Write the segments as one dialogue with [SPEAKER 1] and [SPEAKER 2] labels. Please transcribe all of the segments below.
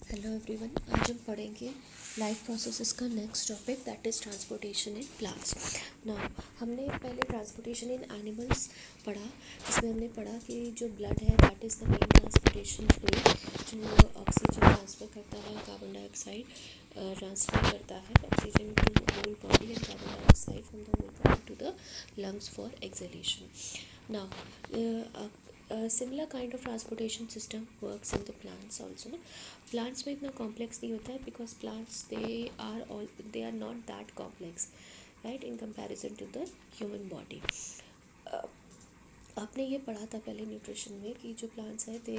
[SPEAKER 1] Hello everyone, आज हम पढ़ेंगे लाइफ प्रोसेसेस का next topic that is transportation in plants. Now हमने पहले ट्रांसपोर्टेशन इन एनिमल्स पढ़ा, जिसमें हमने पढ़ा कि जो ब्लड है that is the main transportation fluid जो ऑक्सीजन ट्रांसफ़र करता है, कार्बन डाइऑक्साइड ट्रांसफ़र करता है oxygen to whole body and carbon dioxide from the whole body to the lungs for exhalation. Now similar kind of transportation system works in the plants also. Plants में इतना complex नहीं होता है because plants they are not that complex, right, in comparison to the human body. आपने ये पढ़ा था पहले न्यूट्रिशन में कि जो प्लांट्स हैं they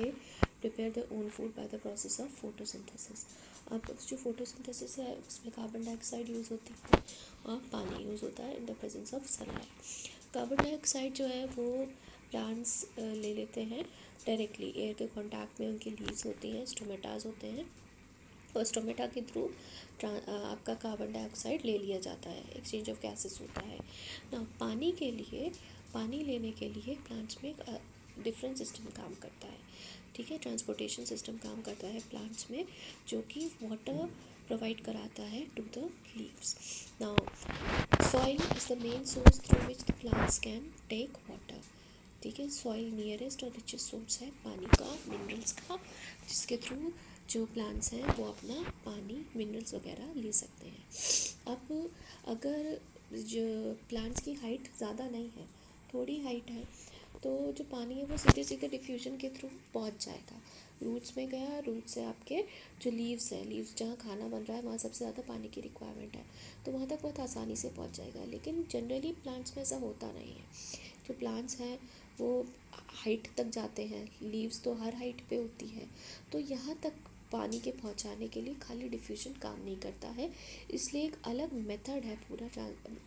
[SPEAKER 1] prepare the own food by the process of photosynthesis. अब जो फोटोसिंथेसिस है उसमें कार्बन डाइऑक्साइड यूज़ होती है और पानी यूज़ होता है in the presence of sunlight. Carbon dioxide जो है वो प्लांट्स ले लेते हैं डायरेक्टली, एयर के कांटेक्ट में उनकी लीव्स होती हैं, स्टोमेटाज होते हैं, और स्टोमेटा के थ्रू आपका कार्बन डाइऑक्साइड ले लिया जाता है, एक्सचेंज ऑफ गैसेस होता है ना। पानी लेने के लिए प्लांट्स में एक डिफरेंट सिस्टम काम करता है, ठीक है, ट्रांसपोर्टेशन सिस्टम काम करता है प्लांट्स में, जो कि वाटर प्रोवाइड कराता है to the leaves. Now soil is the main source through which the plants can take water, ठीक है। सॉइल नियरेस्ट और रिचेस्ट सोर्स है पानी का, मिनरल्स का, जिसके थ्रू जो प्लांट्स हैं वो अपना पानी, मिनरल्स वगैरह ले सकते हैं। अब अगर जो प्लांट्स की हाइट ज़्यादा नहीं है, थोड़ी हाइट है, तो जो पानी है वो सीधे सीधे डिफ्यूजन के थ्रू पहुंच जाएगा, रूट्स में गया, रूट से आपके जो लीव्स है, लीव्स जहाँ खाना बन रहा है वहाँ सबसे ज़्यादा पानी की रिक्वायरमेंट है, तो वहाँ तक बहुत आसानी से पहुँच जाएगा। लेकिन जनरली प्लांट्स में ऐसा होता नहीं है। जो प्लांट्स हैं वो हाइट तक जाते हैं, लीव्स तो हर हाइट पे होती है, तो यहाँ तक पानी के पहुँचाने के लिए खाली डिफ्यूजन काम नहीं करता है, इसलिए एक अलग मेथड है पूरा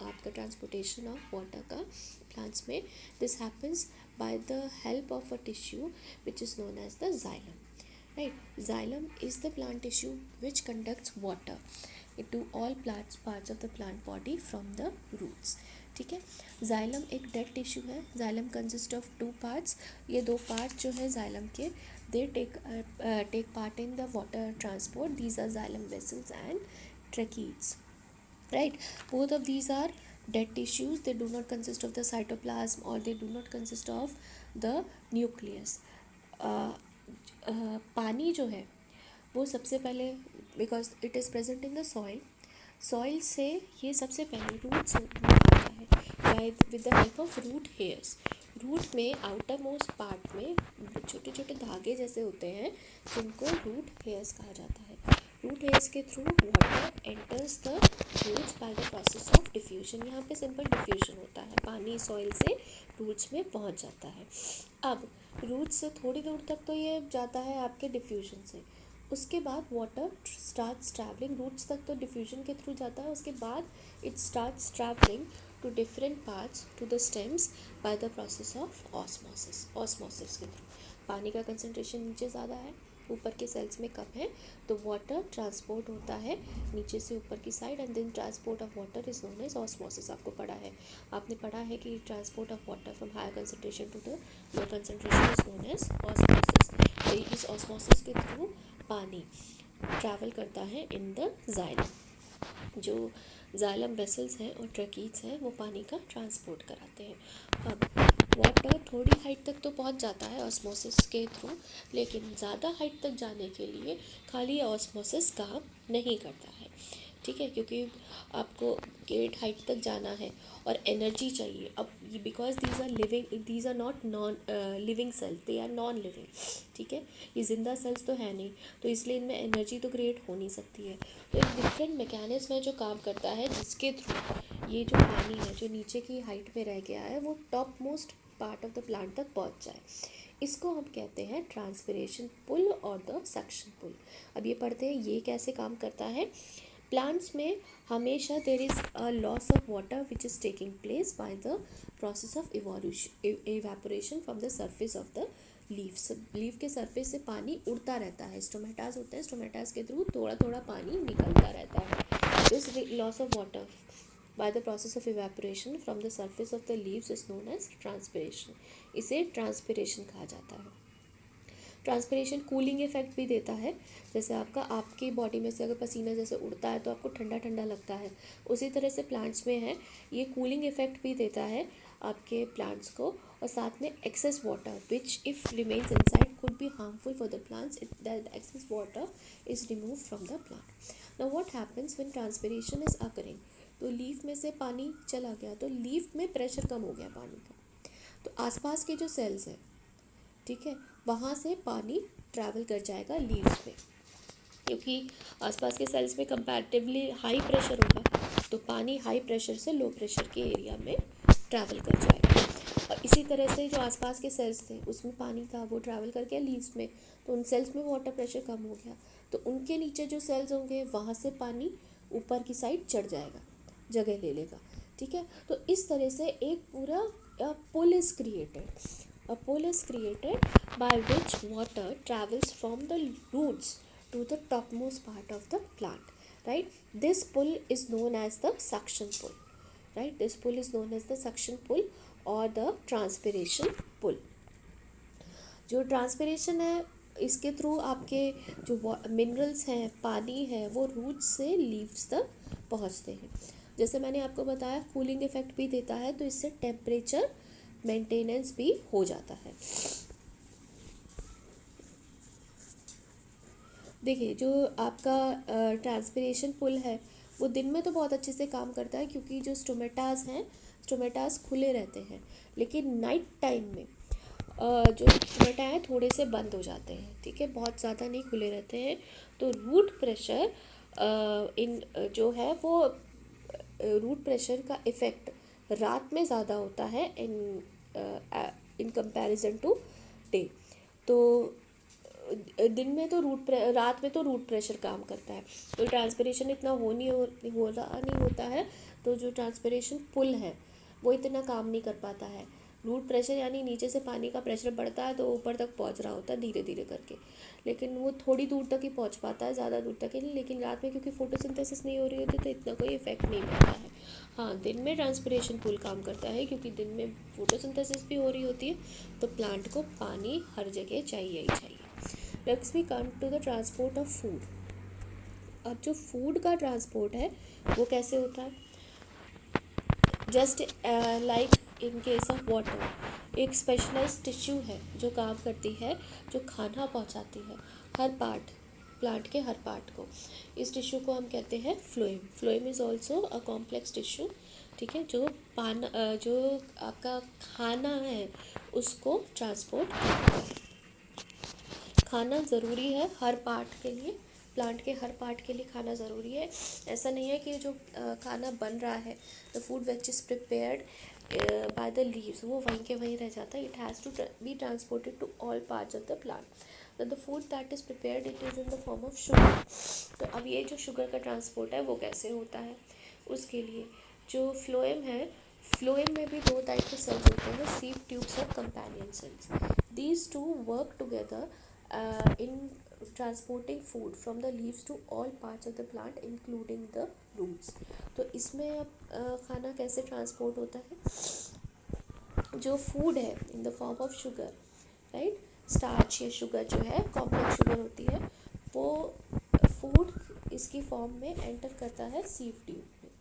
[SPEAKER 1] आपका ट्रांसपोर्टेशन ऑफ वाटर का प्लांट्स में। This happens by the help of a tissue which is known as the xylem, right? Xylem is the plant tissue which conducts water to all parts of the plant body from the roots, ठीक है। Xylem एक dead tissue है, xylem consist of 2 parts, ये 2 parts जो है xylem के they take part in the water transport, these are xylem vessels and tracheids, right? Both of these are dead tissues, they do not consist of the cytoplasm or they do not consist of the nucleus. पानी जो है वो सबसे पहले, because it is present in the soil से ये सबसे पहले रूट से आता है with the help of root hairs. Root में आउटर मोस्ट पार्ट में छोटे छोटे धागे जैसे होते हैं जिनको रूट हेयर्स कहा जाता है। रूट हेयर्स के through water enters the roots by the process of diffusion. यहाँ पे सिंपल डिफ्यूजन होता है, पानी सॉइल से रूट्स में पहुँच जाता है। अब रूट्स से थोड़ी दूर तक तो ये जाता है आपके डिफ्यूजन से, उसके बाद वाटर स्टार्ट्स ट्रैवलिंग, रूट्स तक तो डिफ्यूजन के थ्रू जाता है, उसके बाद it starts travelling to different parts to the stems by the process of osmosis के थ्रू। पानी का कंसनट्रेशन नीचे ज़्यादा है, ऊपर के सेल्स में कम है, तो वाटर ट्रांसपोर्ट होता है नीचे से ऊपर की side, and then transport of water is known as osmosis. आपने पढ़ा है कि transport of water from higher concentration to the lower concentration is known as osmosis. इस ऑस्मोसिस के थ्रू पानी ट्रैवल करता है इन द जाइलम। जो जाइलम वेसल्स हैं और ट्रैकीड्स हैं वो पानी का ट्रांसपोर्ट कराते हैं। अब वाटर थोड़ी हाइट तक तो पहुंच जाता है ऑस्मोसिस के थ्रू, लेकिन ज़्यादा हाइट तक जाने के लिए खाली ऑस्मोसिस काम नहीं करता है, ठीक है, क्योंकि आपको ग्रेट हाइट तक जाना है और एनर्जी चाहिए। अब because these are not non living cells, they are non living, ठीक है, ये जिंदा सेल्स तो है नहीं, तो इसलिए इनमें एनर्जी तो क्रिएट हो नहीं सकती है। तो एक डिफरेंट मैकेनिज्म है जो काम करता है, जिसके थ्रू ये जो पानी है जो नीचे की हाइट में रह गया है वो top most part of the plant तक पहुंच जाए। इसको हम कहते हैं ट्रांसपिरेशन पुल और द सक्शन पुल। अब ये पढ़ते हैं ये कैसे काम करता है। प्लांट्स में हमेशा there is a loss of water which is taking place by the process of evaporation from the surface of the leaf के सरफेस से पानी उड़ता रहता है, स्टोमेटास होते हैं, स्टोमेटास के थ्रू थोड़ा थोड़ा पानी निकलता रहता है। This loss of water by the process of evaporation from the surface of the leaves is known as transpiration. इसे transpiration कहा जाता है। ट्रांसपिरेशन कूलिंग इफेक्ट भी देता है, जैसे आपकी बॉडी में से अगर पसीना जैसे उड़ता है तो आपको ठंडा ठंडा लगता है, उसी तरह से प्लांट्स में है, ये कूलिंग इफेक्ट भी देता है आपके प्लांट्स को। और साथ में excess water which if remains inside could be harmful for the plants, that excess water is remove from the plant. Now what happens when transpiration is occurring, तो लीफ में से पानी चला गया तो लीफ में प्रेशर कम हो गया पानी का, तो आसपास के जो सेल्स हैं, ठीक है, वहाँ से पानी ट्रैवल कर जाएगा लीव्स में, क्योंकि आसपास के सेल्स में कंपैरेटिवली हाई प्रेशर होगा, तो पानी हाई प्रेशर से लो प्रेशर के एरिया में ट्रैवल कर जाएगा। और इसी तरह से जो आसपास के सेल्स थे उसमें पानी था, वो ट्रैवल कर गया लीव्स में, तो उन सेल्स में वाटर प्रेशर कम हो गया, तो उनके नीचे जो सेल्स होंगे वहाँ से पानी ऊपर की साइड चढ़ जाएगा, जगह ले लेगा, ठीक है। तो इस तरह से एक पूरा pull is created, a pull is created by which water travels from the roots to the topmost part of the plant, right? This pull is known as the suction pull, right? This pull is known as the suction pull or the transpiration pull. जो transpiration है इसके through आपके जो minerals हैं, पानी है, वो roots से लीव्स तक पहुंचते हैं। जैसे मैंने आपको बताया कूलिंग इफेक्ट भी देता है, तो इससे टेम्परेचर मेंटेनेंस भी हो जाता है। देखिए जो आपका ट्रांसपिरेशन पुल है वो दिन में तो बहुत अच्छे से काम करता है, क्योंकि जो स्टोमेटास हैं, स्टोमेटास खुले रहते हैं, लेकिन नाइट टाइम में जो स्टोमेटा हैं थोड़े से बंद हो जाते हैं, ठीक है, बहुत ज़्यादा नहीं खुले रहते हैं, तो रूट प्रेशर इन जो है वो रूट प्रेशर का इफ़ेक्ट रात में ज़्यादा होता है इन कंपैरिजन टू डे। तो दिन में तो रात में तो रूट प्रेशर काम करता है, तो ट्रांसपिरेशन इतना नहीं होता है, तो जो ट्रांसपिरेशन पुल है वो इतना काम नहीं कर पाता है। रूट प्रेशर यानी नीचे से पानी का प्रेशर बढ़ता है तो ऊपर तक पहुंच रहा होता है धीरे धीरे करके, लेकिन वो थोड़ी दूर तक ही पहुंच पाता है, ज़्यादा दूर तक ही नहीं। लेकिन रात में क्योंकि फोटोसिंथेसिस नहीं हो रही होती तो इतना कोई इफेक्ट नहीं पड़ता है। हाँ, दिन में ट्रांसपिरेशन पुल काम करता है, क्योंकि दिन में फोटोसिंथेसिस भी हो रही होती है, तो प्लांट को पानी हर जगह चाहिए ही चाहिए। Next we come to the transport of food. अब जो फूड का ट्रांसपोर्ट है वो कैसे होता है, just like in case of water, एक स्पेशलाइज्ड टिश्यू है जो काम करती है, जो खाना पहुंचाती है हर पार्ट, प्लांट के हर पार्ट को। इस टिश्यू को हम कहते हैं phloem. Phloem is also a complex tissue, ठीक है, जो आपका खाना है उसको ट्रांसपोर्ट करता है। खाना ज़रूरी है हर पार्ट के लिए, प्लांट के हर पार्ट के लिए खाना ज़रूरी है। ऐसा नहीं है कि जो खाना बन रहा है, the food which is prepared by the leaves, वो वहीं के वहीं रह जाता है। It has to be transported to all parts of the plant. The food that is prepared it is in the form of sugar. तो अब ये जो शुगर का ट्रांसपोर्ट है वो कैसे होता है, उसके लिए जो फ्लोएम है, फ्लोएम में भी दो टाइप के सेल्स होते हैं, सीव ट्यूब्स और companion cells. These two work together in transporting food from the leaves to all parts of the plant including the roots। तो इसमें अब खाना कैसे ट्रांसपोर्ट होता है, जो फूड है in the form of sugar, right, starch या शुगर जो है कॉम्प्लेक्स शुगर होती है, वो फूड इसकी फॉर्म में एंटर करता है सीव ट्यूब में।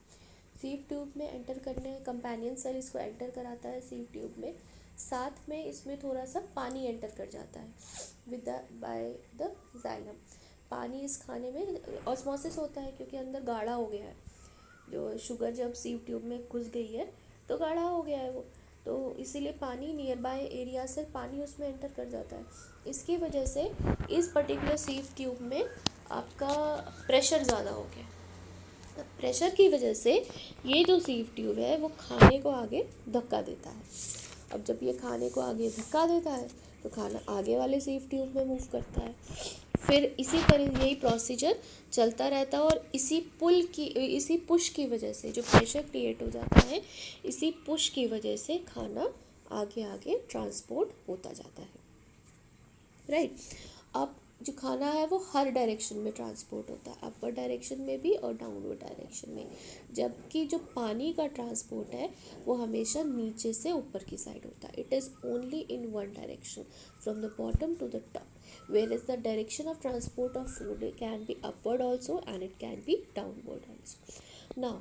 [SPEAKER 1] सीव ट्यूब में एंटर करने कंपेनियन सेल इसको एंटर कराता है सीव ट्यूब में, साथ में इसमें थोड़ा सा पानी एंटर कर जाता है बाय द जाइलम। पानी इस खाने में ऑस्मोसिस होता है, क्योंकि अंदर गाढ़ा हो गया है, जो शुगर जब सीव ट्यूब में घुस गई है तो गाढ़ा हो गया है वो, तो इसीलिए पानी नियर बाय एरिया से पानी उसमें एंटर कर जाता है। इसकी वजह से इस पर्टिकुलर सीव ट्यूब में आपका प्रेशर ज़्यादा हो गया। प्रेशर की वजह से ये जो सीव ट्यूब है वो खाने को आगे धक्का देता है। अब जब ये खाने को आगे धक्का देता है तो खाना आगे वाले सीव ट्यूब में मूव करता है, फिर इसी तरह यही प्रोसीजर चलता रहता है, और इसी पुश की वजह से जो प्रेशर क्रिएट हो जाता है, इसी पुश की वजह से खाना आगे आगे ट्रांसपोर्ट होता जाता है, राइट। अब जो खाना है वो हर डायरेक्शन में ट्रांसपोर्ट होता है, अपवर्ड डायरेक्शन में भी और डाउनवर्ड डायरेक्शन में, जबकि जो पानी का ट्रांसपोर्ट है वो हमेशा नीचे से ऊपर की साइड होता है। It is only in one direction, from the bottom to the top. whereas the direction of transport of food can be upward also and it can be downward also. Now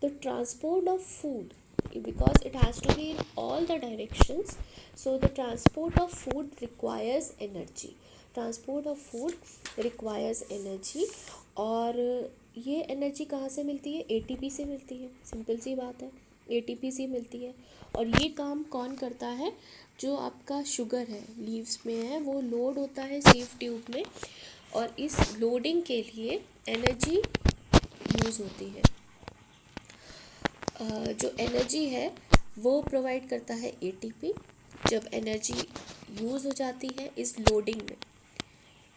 [SPEAKER 1] the transport of food, because it has to be in all the directions, so the transport of food requires energy. Transport of food requires energy, और ये energy कहाँ से मिलती है? ATP से मिलती है, simple सी बात है, एटीपी से मिलती है। और ये काम कौन करता है? जो आपका शुगर है लीव्स में है, वो लोड होता है सीव ट्यूब में, और इस लोडिंग के लिए एनर्जी यूज़ होती है। जो एनर्जी है वो प्रोवाइड करता है एटीपी। जब एनर्जी यूज़ हो जाती है इस लोडिंग में,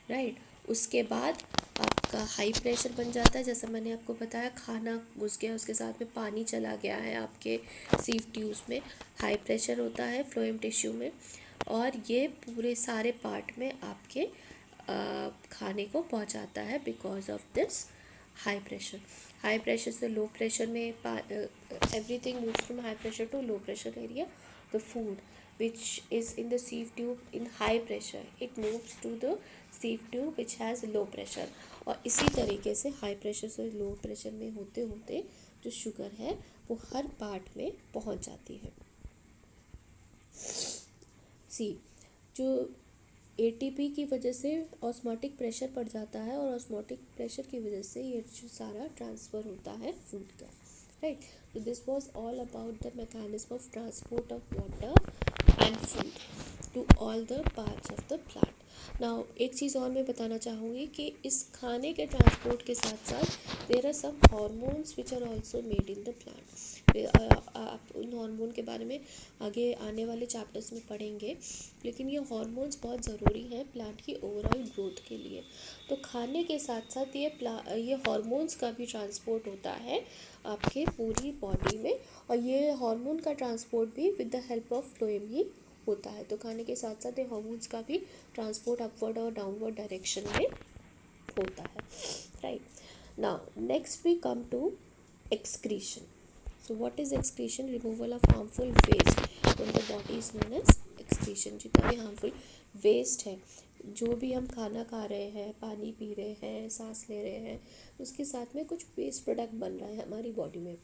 [SPEAKER 1] राइट, उसके बाद आपका हाई प्रेशर बन जाता है। जैसा मैंने आपको बताया, खाना घुस गया, उसके साथ में पानी चला गया है आपके सीव ट्यूब्स में, हाई प्रेशर होता है फ्लोएम टिश्यू में, और ये पूरे सारे पार्ट में आपके खाने को पहुंचाता है because of this high pressure. High pressure से लो प्रेशर में everything moves from high pressure to low pressure area. The food which is in the sieve tube in high pressure, it moves to the sieve tube which has low pressure। और इसी तरीके से high pressure से low pressure में होते होते जो sugar है वो हर पार्ट में पहुंच जाती है। सी, जो एटीपी की वजह से ऑस्मोटिक प्रेशर पड़ जाता है, और ऑस्मोटिक प्रेशर की वजह से ये जो सारा ट्रांसफ़र होता है फूड का, right. So this was all about the mechanism of transport of water and food to all the parts of the plant. Now एक चीज़ और मैं बताना चाहूँगी कि इस खाने के ट्रांसपोर्ट के साथ साथ there are some hormones which are also made in the plant। आप उन हार्मोन के बारे में आगे आने वाले चैप्टर्स में पढ़ेंगे, लेकिन ये हार्मोन्स बहुत ज़रूरी हैं प्लांट की ओवरऑल ग्रोथ के लिए। तो खाने के साथ साथ ये हार्मोन्स का भी ट्रांसपोर्ट होता है आपके पूरी बॉडी में, और ये हार्मोन का ट्रांसपोर्ट भी with the help of phloem ही होता है। तो खाने के साथ साथ ये हार्मोन्स का भी ट्रांसपोर्ट अपवर्ड और डाउनवर्ड डायरेक्शन में होता है, right. Now next we come to excretion. So what is excretion? Removal of harmful waste from the body is known as excretion। जितना भी harmful waste है, जो भी हम खाना खा रहे हैं, पानी पी रहे हैं, सांस ले रहे हैं, उसके साथ में कुछ वेस्ट प्रोडक्ट बन रहा है हमारी बॉडी में,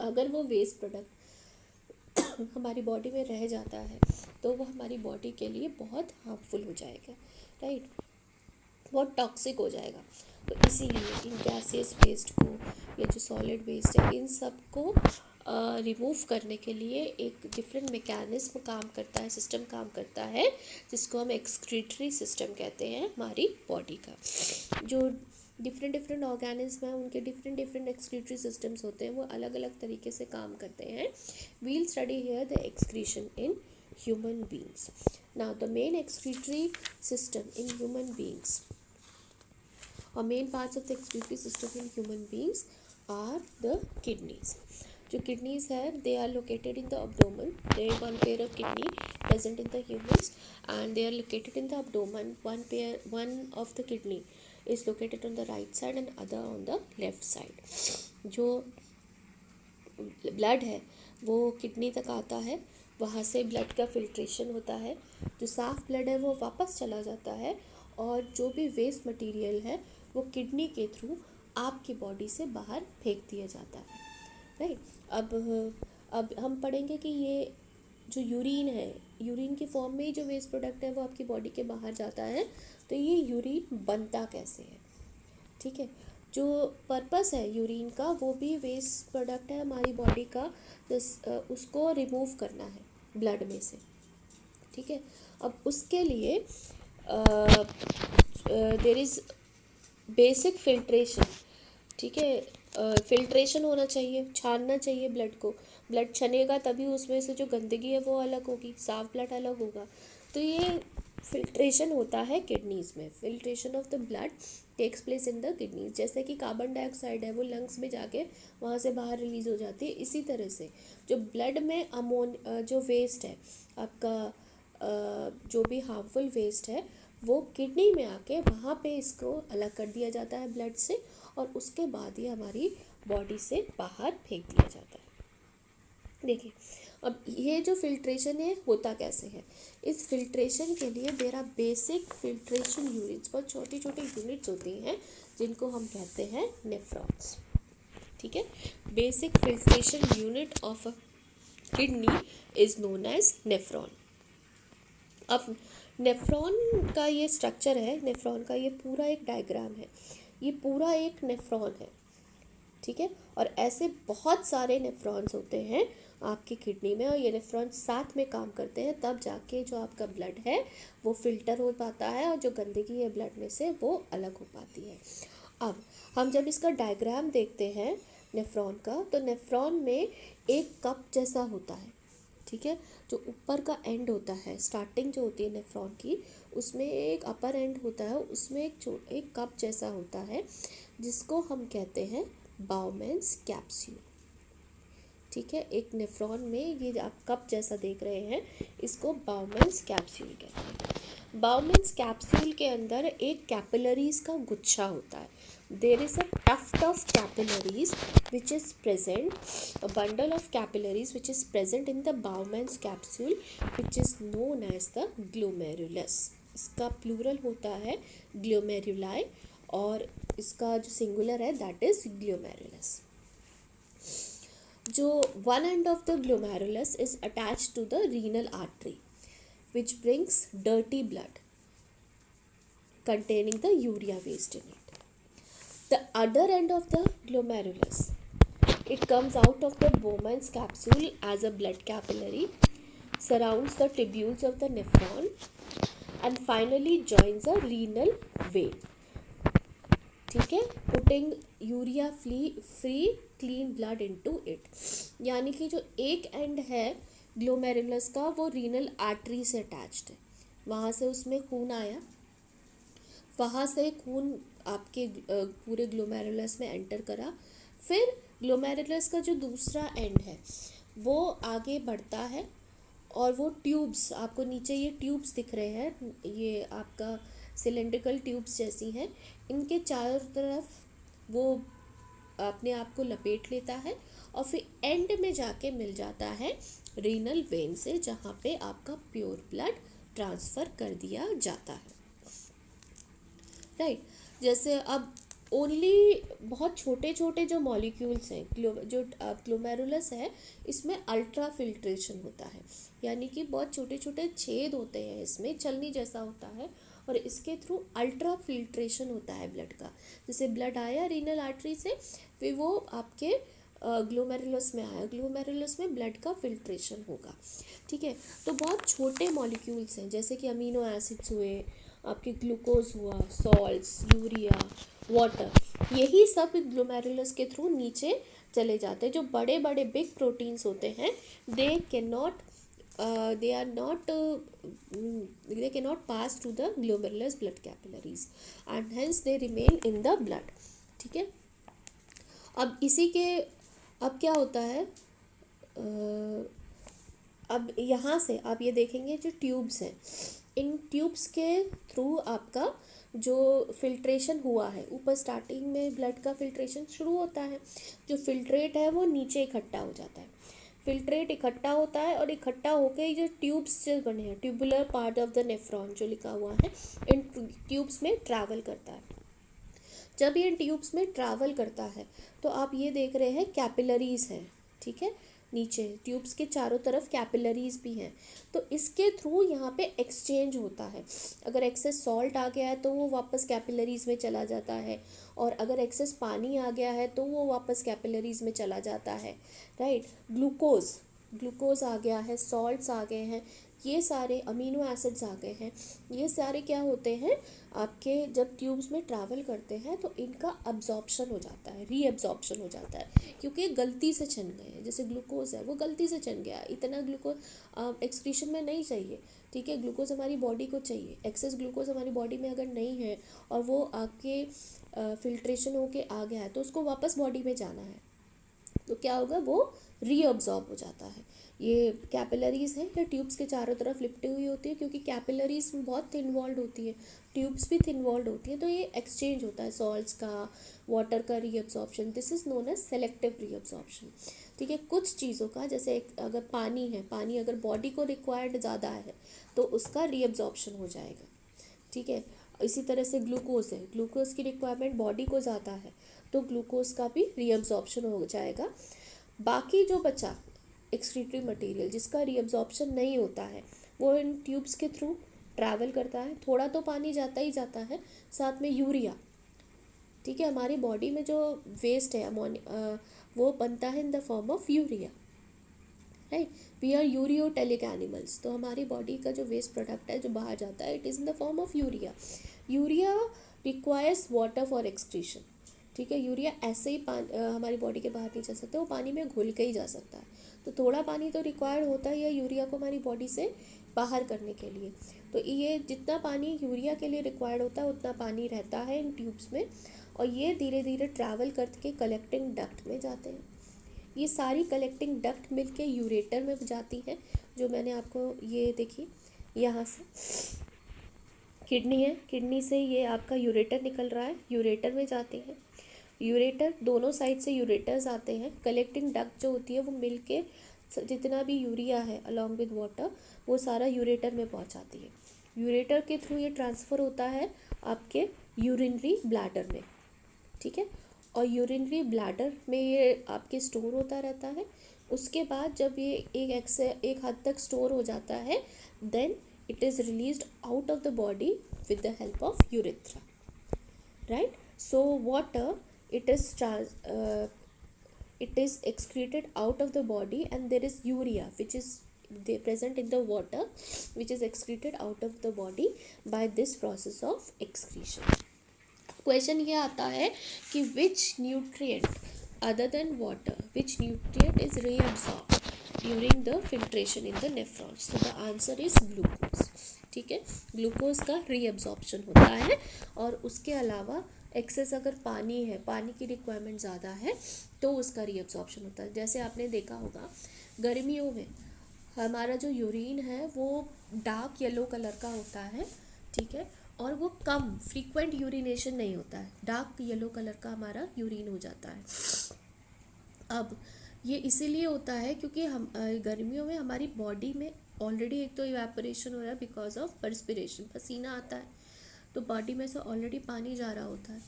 [SPEAKER 1] अगर वो वेस्ट प्रोडक्ट हमारी बॉडी में रह जाता है तो वो हमारी बॉडी के लिए बहुत हार्मफुल हो जाएगा, राइट, बहुत टॉक्सिक हो जाएगा। तो इसीलिए इन गैसियस वेस्ट को या जो सॉलिड वेस्ट है, इन सब को रिमूव करने के लिए एक डिफरेंट मैकेनिज्म काम करता है, सिस्टम काम करता है, जिसको हम एक्सक्रीटरी सिस्टम कहते हैं हमारी बॉडी का। जो डिफरेंट ऑर्गेनिज्म हैं उनके डिफरेंट एक्सक्रीटरी सिस्टम्स होते हैं, वो अलग अलग तरीके से काम करते हैं। We'll study here the excretion in human beings. Now the main excretory system in human beings, और main parts of the excretory system in human beings are the kidneys. जो किडनीज है they are located in the abdomen। there is one pair of kidney present in the humans and they are located in the abdomen। one of the kidney is located on the right side and other on the left side। जो blood है वो kidney तक आता है, वहाँ से blood का filtration होता है, जो साफ़ ब्लड है वो वापस चला जाता है, और जो भी वेस्ट मटेरियल है वो किडनी के थ्रू आपकी बॉडी से बाहर फेंक दिया जाता है, राइट। अब हम पढ़ेंगे कि ये जो यूरिन है, यूरिन की फॉर्म में ही जो वेस्ट प्रोडक्ट है वो आपकी बॉडी के बाहर जाता है। तो ये यूरिन बनता कैसे है, ठीक है। जो पर्पस है यूरिन का वो भी वेस्ट प्रोडक्ट है हमारी बॉडी का, उसको रिमूव करना है ब्लड में से, ठीक है। अब उसके लिए देयर इज़ बेसिक फिल्ट्रेशन, ठीक है। फिल्ट्रेशन होना चाहिए, छानना चाहिए ब्लड को, ब्लड छनेगा तभी उसमें से जो गंदगी है वो अलग होगी, साफ ब्लड अलग होगा। तो ये फिल्ट्रेशन होता है किडनीज़ में। Filtration of the blood takes place in the kidneys. जैसे कि कार्बन डाइऑक्साइड है वो लंग्स में जाके वहाँ से बाहर रिलीज़ हो जाती है, इसी तरह से जो ब्लड में जो वेस्ट है आपका, जो भी हार्मफुल वेस्ट है वो किडनी में आके वहाँ पे इसको अलग कर दिया जाता है ब्लड से, और उसके बाद ये हमारी बॉडी से बाहर फेंक दिया जाता है, देखिए, अब ये जो फिल्ट्रेशन है होता कैसे है, इस फिल्ट्रेशन के लिए there are basic filtration units, बहुत छोटी छोटी यूनिट्स होती हैं जिनको हम कहते हैं नेफ्रॉन्स। ठीक है, basic filtration unit of a kidney is known as nephron. अब नेफ्रॉन का ये स्ट्रक्चर है, नेफ्रॉन का ये पूरा एक डायग्राम है, ये पूरा एक नेफ्रॉन है। ठीक है, और ऐसे बहुत सारे नेफ्रॉन्स होते हैं आपकी किडनी में, और ये नेफ्रॉन्स साथ में काम करते हैं, तब जाके जो आपका ब्लड है वो फिल्टर हो पाता है और जो गंदगी है ब्लड में से वो अलग हो पाती है। अब हम जब इसका डायग्राम देखते हैं नेफ्रॉन का, तो नेफ्रॉन में एक कप जैसा होता है। ठीक है, जो ऊपर का एंड होता है, स्टार्टिंग जो होती है नेफ्रॉन की, उसमें एक अपर एंड होता है, उसमें एक कप जैसा होता है जिसको हम कहते हैं बाउमेंस कैप्सूल। ठीक है, एक नेफ्रॉन में ये आप कप जैसा देख रहे हैं, इसको बाउमेंस कैप्सूल कहते हैं। बाउमेंस कैप्सूल के अंदर एक कैपिलरीज का गुच्छा होता है। There is a tuft of capillaries which is present, a bundle of capillaries which is present in the Bowman's capsule, which is known as the glomerulus. इसका प्लूरल होता है ग्लोमेरुलाई, और इसका जो सिंगुलर है दैट इज ग्लोमेरुलस। जो one end of the glomerulus is attached to the renal artery which brings dirty blood containing the urea waste in it. The other end of the glomerulus, it comes out of the Bowman's capsule as a blood capillary, surrounds the tubules of the nephron, and finally joins a renal vein. ठीक है, putting urea free clean blood into it. यानी कि जो एक and है glomerulus का वो renal artery से अटैच्ड है, वहाँ से उसमें खून आया, वहाँ से खून आपके पूरे ग्लोमेरुलस में एंटर करा, फिर ग्लोमेरुलस का जो दूसरा एंड है वो आगे बढ़ता है, और वो ट्यूब्स, आपको नीचे ये ट्यूब्स दिख रहे हैं, ये आपका सिलेंड्रिकल ट्यूब्स जैसी हैं, इनके चारों तरफ वो अपने आप को लपेट लेता है, और फिर एंड में जाके मिल जाता है रीनल वेन से, जहाँ पे आपका प्योर ब्लड ट्रांसफ़र कर दिया जाता है। राइट, जैसे अब ओनली बहुत छोटे छोटे जो मॉलिक्यूल्स हैं, जो ग्लोमेरुलस है, इसमें अल्ट्रा फिल्ट्रेशन होता है, यानी कि बहुत छोटे छोटे छेद होते हैं, इसमें छलनी जैसा होता है, और इसके थ्रू अल्ट्रा फिल्ट्रेशन होता है ब्लड का। जैसे ब्लड आया रीनल आर्टरी से, फिर वो आपके ग्लोमेरुलस में आया, ग्लोमेरुलस में ब्लड का फिल्ट्रेशन होगा। ठीक है, तो बहुत छोटे मॉलिक्यूल्स हैं, जैसे कि अमीनो एसिड्स हुए, आपके ग्लूकोज हुआ, सॉल्ट्स, यूरिया, वाटर, यही सब ग्लोमेरुलस के थ्रू नीचे चले जाते हैं। जो बड़े बड़े बिग प्रोटीन्स होते हैं, दे cannot pass through the glomerulus blood capillaries and hence they remain in the blood. ठीक है, अब इसी के अब क्या होता है, अब यहाँ से आप ये देखेंगे जो ट्यूब्स हैं, इन ट्यूब्स के थ्रू आपका जो फिल्ट्रेशन हुआ है, ऊपर स्टार्टिंग में ब्लड का फिल्ट्रेशन शुरू होता है, जो फिल्ट्रेट है वो नीचे इकट्ठा हो जाता है, फिल्ट्रेट इकट्ठा होता है, और इकट्ठा होकर जो ट्यूब्स से बने हैं, tubular part of the nephron जो लिखा हुआ है, इन ट्यूब्स में ट्रैवल करता है। जब ये ट्यूब्स में ट्रैवल करता है तो आप ये देख रहे हैं कैपिलरीज हैं। ठीक है, नीचे ट्यूब्स के चारों तरफ कैपिलरीज भी हैं, तो इसके थ्रू यहाँ पे एक्सचेंज होता है। अगर एक्सेस सॉल्ट आ गया है तो वो वापस कैपिलरीज में चला जाता है, और अगर एक्सेस पानी आ गया है तो वो वापस कैपिलरीज में चला जाता है। राइट, ग्लूकोज आ गया है, सॉल्ट्स आ गए हैं, ये सारे अमीनो एसिड्स आ गए हैं, ये सारे क्या होते हैं आपके, जब ट्यूब्स में ट्रैवल करते हैं तो इनका अब्जॉर्प्शन हो जाता है, रीअब्जॉर्प्शन हो जाता है, क्योंकि गलती से छन गए हैं। जैसे ग्लूकोज है, वो गलती से छन गया, इतना ग्लूकोज एक्सक्रीशन में नहीं चाहिए। ठीक है, ग्लूकोज हमारी बॉडी को चाहिए, एक्सेस ग्लूकोज हमारी बॉडी में अगर नहीं है और वो आपके फिल्ट्रेशन होके आ गया है तो उसको वापस बॉडी में जाना है, तो क्या होगा, वो रीअब्जॉर्ब हो जाता है। ये कैपिलरीज हैं, ये ट्यूब्स के चारों तरफ लिपटी हुई होती है, क्योंकि कैपिलरीज बहुत थिन वॉल्ड होती है, ट्यूब्स भी थिन वॉल्ड होती है, तो ये एक्सचेंज होता है सॉल्ट्स का, वाटर का reabsorption, this is known as selective reabsorption. ठीक है। कुछ चीज़ों का, जैसे अगर पानी है, पानी अगर बॉडी को रिक्वायर्ड ज़्यादा है तो उसका रीअब्जॉर्प्शन हो जाएगा, ठीक है। इसी तरह से ग्लूकोज है, ग्लूकोज की रिक्वायरमेंट बॉडी को ज़्यादा है तो ग्लूकोज का भी रीअब्जॉर्प्शन हो जाएगा। बाकी जो बचा एक्सक्रीटरी मटेरियल जिसका रीअब्जॉर्प्शन नहीं होता है, वो इन ट्यूब्स के थ्रू ट्रैवल करता है। थोड़ा तो पानी जाता ही जाता है, साथ में यूरिया, ठीक है। हमारी बॉडी में जो वेस्ट है वो बनता है in the form of urea, right. We are ureotelic animals, तो हमारी बॉडी का जो वेस्ट प्रोडक्ट है जो बाहर जाता है, it is in the form of urea. Urea requires water for excretion, ठीक है। यूरिया ऐसे ही हमारी बॉडी के बाहर नहीं जा सकता, वो पानी में घुल के ही जा सकता है। तो थोड़ा पानी तो रिक्वायर्ड होता है यूरिया को हमारी बॉडी से बाहर करने के लिए। तो ये जितना पानी यूरिया के लिए रिक्वायर्ड होता है उतना पानी रहता है इन ट्यूब्स में, और ये धीरे धीरे ट्रैवल करके कलेक्टिंग डक्ट में जाते हैं। ये सारी कलेक्टिंग डक्ट मिलके यूरेटर में जाती है, जो मैंने आपको ये देखी यहाँ से किडनी है, किडनी से ये आपका यूरेटर निकल रहा है, यूरेटर में जाती है। यूरेटर, दोनों साइड से यूरेटर्स आते हैं। कलेक्टिंग डक्ट जो होती है वो मिलके जितना भी यूरिया है अलॉन्ग विद वाटर वो सारा यूरेटर में पहुंचाती है। यूरेटर के थ्रू ये ट्रांसफ़र होता है आपके यूरिनरी ब्लैडर में, ठीक है। और यूरिनरी ब्लैडर में ये आपके स्टोर होता रहता है। उसके बाद जब ये एक हद तक स्टोर हो जाता है, then it is released out of the body with the help of urethra, right. So water, it is excreted out of the body, and there is urea which is present in the water, which is excreted out of the body by this process of excretion. Question ये आता है कि which nutrient other than water, which nutrient is reabsorbed during the filtration in the nephrons? So the answer is glucose, ठीक है। Glucose का reabsorption होता है, और उसके अलावा एक्सेस अगर पानी है, पानी की रिक्वायरमेंट ज़्यादा है तो उसका रीअब्जॉर्प्शन होता है। जैसे आपने देखा होगा गर्मियों में हमारा जो यूरिन है वो डार्क येलो कलर का होता है, ठीक है। और वो कम फ्रीक्वेंट यूरिनेशन नहीं होता है, डार्क येलो कलर का हमारा यूरिन हो जाता है। अब ये इसीलिए होता है क्योंकि हम गर्मियों में हमारी बॉडी में ऑलरेडी एक तो इवेपोरेशन हो रहा है बिकॉज ऑफ पर्सपिरेशन, पसीना आता है तो बॉडी में से ऑलरेडी पानी जा रहा होता है,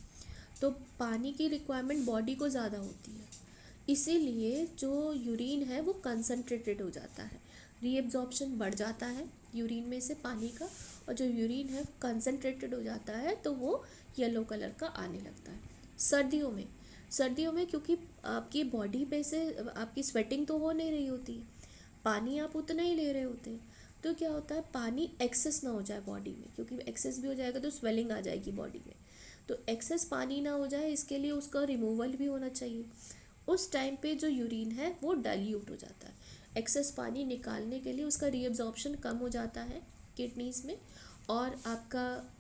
[SPEAKER 1] तो पानी की रिक्वायरमेंट बॉडी को ज़्यादा होती है। इसीलिए जो यूरिन है वो कंसनट्रेटेड हो जाता है, रीएब्जॉर्प्शन बढ़ जाता है यूरिन में से पानी का, और जो यूरिन है कंसनट्रेटेड हो जाता है तो वो येलो कलर का आने लगता है। सर्दियों में क्योंकि आपकी बॉडी पे से आपकी स्वेटिंग तो हो नहीं रही होती है, पानी आप उतना ही ले रहे होते हैं, तो क्या होता है पानी एक्सेस ना हो जाए बॉडी में, क्योंकि एक्सेस भी हो जाएगा तो स्वेलिंग आ जाएगी बॉडी में। तो एक्सेस पानी ना हो जाए इसके लिए उसका रिमूवल भी होना चाहिए। उस टाइम पे जो यूरिन है वो डाइल्यूट हो जाता है, एक्सेस पानी निकालने के लिए उसका रीअब्जॉर्प्शन कम हो जाता है किडनीज में, और आपका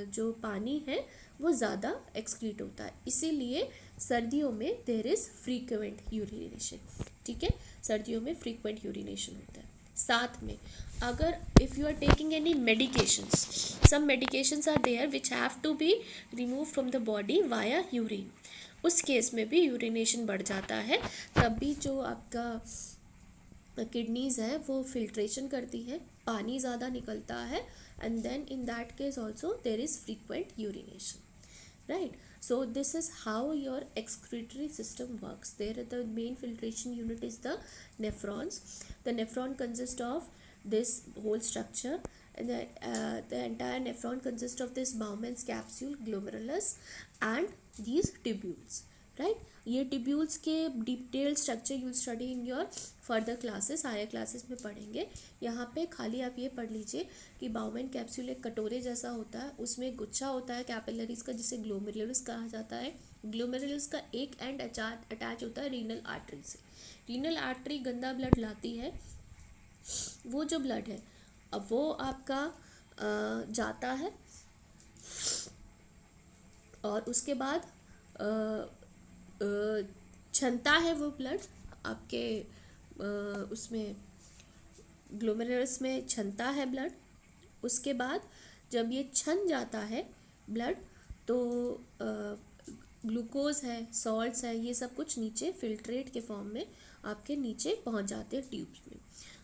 [SPEAKER 1] जो पानी है वो ज़्यादा एक्सक्रीट होता है। इसीलिए सर्दियों में देयर इज़ फ्रीक्वेंट यूरिनेशन, ठीक है। सर्दियों में फ्रीक्वेंट यूरिनेशन होता है। साथ में अगर if you are taking any medications, some medications are there which have to be remove from the body via urine, उस केस में भी यूरिनेशन बढ़ जाता है, तब भी जो आपका किडनीज़ है वो फिल्ट्रेशन करती है, पानी ज़्यादा निकलता है, and then in that case also there is frequent urination, right? So this is how your excretory system works. There the main filtration unit is the nephrons. The nephron consists of this whole structure, and the entire nephron consists of this Bowman's capsule, glomerulus, and these tubules, right? ये tubules के detail structure you study in your further classes, higher classes में पढ़ेंगे। यहाँ पे खाली आप ये पढ़ लीजिए कि बाउमैन कैप्सूल एक कटोरे जैसा होता है, उसमें गुच्छा होता है कैपिलरीज का जिसे ग्लोमेरुलस कहा जाता है। ग्लोमेरुलस का एक एंड अटैच होता है रीनल आर्टरी से। रीनल आर्टरी गंदा ब्लड लाती है, वो जो ब्लड है अब वो आपका जाता है, और उसके बाद छनता है वो ब्लड आपके उसमें ग्लोमेरुलस में छनता है ब्लड। उसके बाद जब ये छन जाता है ब्लड तो ग्लूकोज है, सॉल्ट्स है, ये सब कुछ नीचे फिल्ट्रेट के फॉर्म में आपके नीचे पहुंच जाते हैं ट्यूब्स में।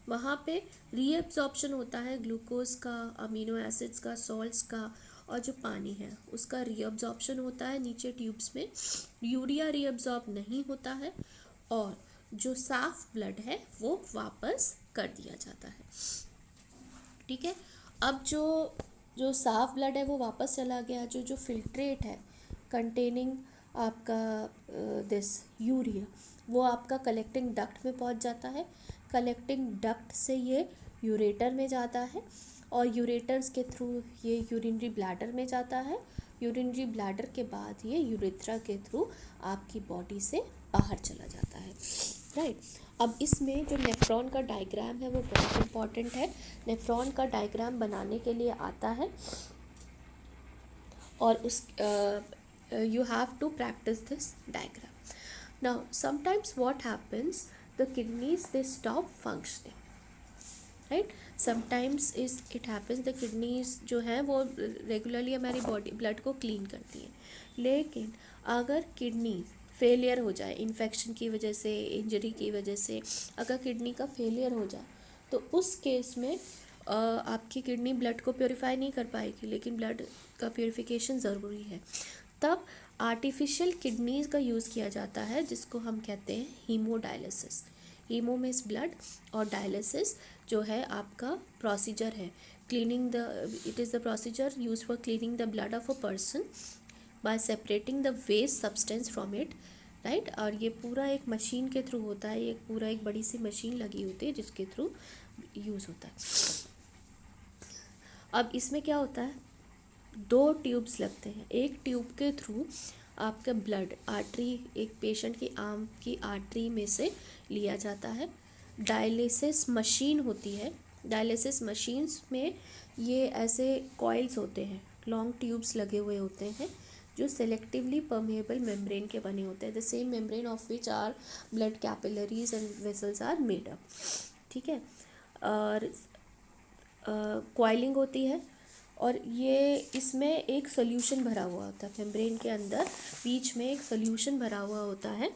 [SPEAKER 1] वहाँ पे रीअब्जॉर्प्शन होता है ग्लूकोज का, अमीनो एसिड्स का, सॉल्ट्स का, और जो पानी है उसका रीअब्जॉर्प्शन होता है नीचे ट्यूब्स में। यूरिया रीअब्जॉर्ब नहीं होता है और जो साफ ब्लड है वो वापस कर दिया जाता है। ठीक है, अब जो साफ ब्लड है वो वापस चला गया, जो फिल्ट्रेट है कंटेनिंग आपका दिस यूरिया, वो आपका कलेक्टिंग डक्ट में पहुंच जाता है। कलेक्टिंग डक्ट से ये यूरेटर में जाता है और यूरेटर्स के थ्रू ये यूरिनरी ब्लैडर में जाता है। यूरिनरी ब्लैडर के बाद ये यूरेथ्रा के थ्रू आपकी बॉडी से बाहर चला जाता है। राइट, अब इसमें जो नेफ्रॉन का डायग्राम है वो बहुत इम्पॉर्टेंट है। नेफ्रॉन का डायग्राम बनाने के लिए आता है और उस you have to practice this diagram. Now sometimes what happens, the kidneys they stop functioning, right? Sometimes it happens the kidneys जो है वो रेगुलरली हमारी बॉडी ब्लड को क्लीन करती है, लेकिन अगर किडनी फेलियर हो जाए इन्फेक्शन की वजह से, इंजरी की वजह से, अगर किडनी का फेलियर हो जाए तो उस केस में आपकी किडनी ब्लड को प्योरीफाई नहीं कर पाएगी, लेकिन ब्लड का प्योरीफिकेशन ज़रूरी है। तब आर्टिफिशियल किडनीज़ का यूज़ किया जाता है जिसको हम कहते हैं हीमोडायलिसिस। हीमो मीन्स ब्लड और डायलिसिस जो है आपका प्रोसीजर है cleaning it is the procedure use for cleaning the blood of a person by separating the waste substance from it, right. और ये पूरा एक मशीन के थ्रू होता है, ये पूरा एक बड़ी सी मशीन लगी होती है जिसके थ्रू यूज़ होता है। अब इसमें क्या होता है, 2 ट्यूब्स लगते हैं। एक ट्यूब के थ्रू आपका ब्लड आर्टरी, एक पेशेंट की आर्म की आर्टरी में से लिया जाता है। डायलिसिस मशीन होती है, डायलिसिस मशीन्स में ये ऐसे कॉइल्स होते हैं, लॉन्ग ट्यूब्स लगे हुए होते हैं जो सेलेक्टिवली परमेएबल मेम्ब्रेन के बने होते हैं, the same membrane of which are blood capillaries and vessels are made up. ठीक है, और कॉइलिंग होती है और ये इसमें एक सोल्यूशन भरा हुआ होता है, मेम्ब्रेन के अंदर बीच में एक सोल्यूशन भरा हुआ होता है।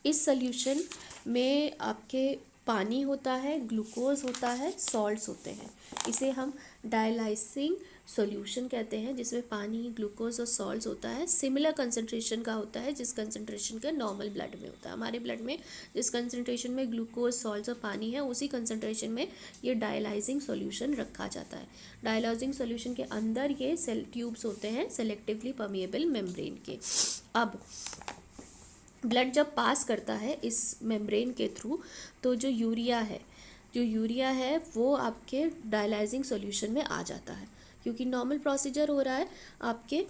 [SPEAKER 1] इस सोल्यूशन में आपके पानी होता है, ग्लूकोज होता है, सॉल्ट्स होते हैं। इसे हम डायलाइसिंग सॉल्यूशन कहते हैं, जिसमें पानी, ग्लूकोज और सॉल्ट्स होता है। सिमिलर कंसंट्रेशन का होता है जिस कंसंट्रेशन का नॉर्मल ब्लड में होता है। हमारे ब्लड में जिस कंसंट्रेशन में ग्लूकोज, सॉल्ट्स और पानी है, उसी कंसंट्रेशन में ये डायलाइजिंग सॉल्यूशन रखा जाता है। डायलाइजिंग सॉल्यूशन के अंदर ये सेल ट्यूब्स होते हैं सेलेक्टिवली परमेएबल मेम्ब्रेन के। अब ब्लड जब पास करता है इस मेम्ब्रेन के थ्रू, तो जो यूरिया है वो आपके डायलाइजिंग सॉल्यूशन में आ जाता है, क्योंकि नॉर्मल प्रोसीजर हो रहा है आपके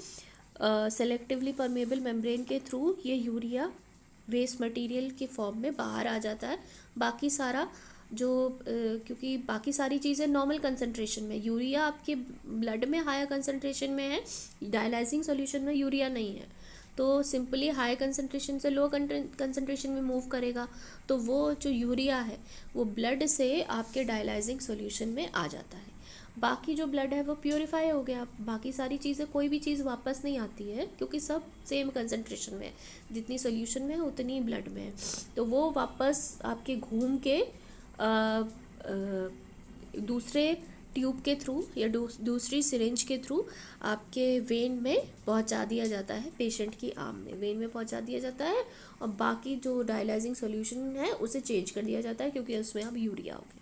[SPEAKER 1] सेलेक्टिवली परमेएबल मेम्ब्रेन के थ्रू। ये यूरिया वेस्ट मटेरियल के फॉर्म में बाहर आ जाता है। बाकी सारा क्योंकि बाकी सारी चीज़ें नॉर्मल कंसंट्रेशन में, यूरिया आपके ब्लड में हायर कंसंट्रेशन में है, डायलाइजिंग सॉल्यूशन में यूरिया नहीं है, तो सिंपली हाई कंसंट्रेशन से लो कंसंट्रेशन में मूव करेगा, तो वो जो यूरिया है वो ब्लड से आपके डायलाइजिंग सॉल्यूशन में आ जाता है। बाकी जो ब्लड है वो प्योरीफाई हो गया, बाकी सारी चीज़ें, कोई भी चीज़ वापस नहीं आती है क्योंकि सब सेम कंसंट्रेशन में है, जितनी सॉल्यूशन में है उतनी ब्लड में है, तो वो वापस आपके घूम के दूसरे ट्यूब के थ्रू या दूसरी सिरिंज के थ्रू आपके वेन में पहुंचा दिया जाता है, पेशेंट की आर्म में वेन में पहुंचा दिया जाता है, और बाकी जो डायलाइजिंग सॉल्यूशन है उसे चेंज कर दिया जाता है, क्योंकि उसमें अब यूरिया हो गया।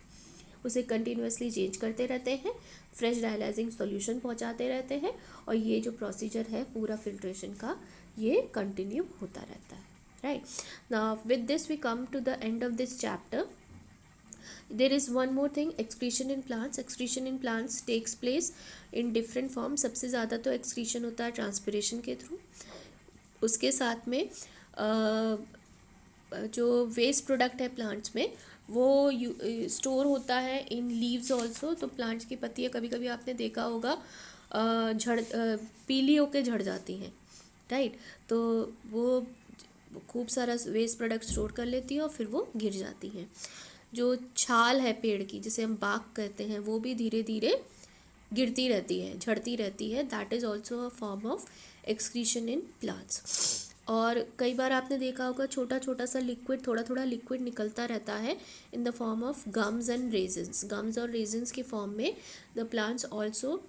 [SPEAKER 1] उसे कंटिन्यूसली चेंज करते रहते हैं, फ्रेश डायलाइजिंग सॉल्यूशन पहुंचाते रहते हैं, और ये जो प्रोसीजर है पूरा फिल्ट्रेशन का ये कंटिन्यू होता रहता है, right. Now with this we come to the end of this chapter. There is one more thing, excretion in plants. Excretion in plants takes place in different forms. सबसे ज़्यादा तो excretion होता है ट्रांसपिरेशन के through. उसके साथ में जो वेस्ट प्रोडक्ट है प्लांट्स में वो स्टोर होता है इन लीव्स ऑल्सो। तो प्लांट्स की पत्तियाँ कभी कभी आपने देखा होगा पीली होके झड़ जाती हैं, राइट। तो वो खूब सारा वेस्ट प्रोडक्ट स्टोर कर लेती हैं और फिर वो गिर जाती हैं। जो छाल है पेड़ की, जिसे हम बाक कहते हैं, वो भी धीरे धीरे गिरती रहती है, झड़ती रहती है, that is also a form of excretion in plants. और कई बार आपने देखा होगा छोटा छोटा सा लिक्विड, थोड़ा थोड़ा लिक्विड निकलता रहता है in the form of gums and resins. Gums और रेजिन्स के फॉर्म में the plants also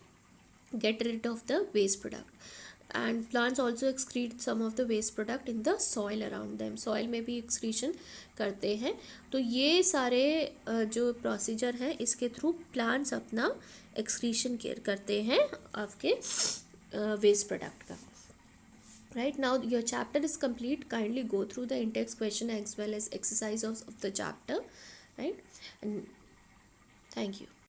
[SPEAKER 1] get rid of the waste product, and plants also excrete some of the waste product in the soil around them। soil में भी excretion करते हैं। तो ये सारे जो प्रोसीजर हैं इसके थ्रू plants अपना excretion केयर करते हैं आपके waste product का। Right now your chapter is complete, kindly go through the in-text question as well as exercise of the chapter, right? And thank you.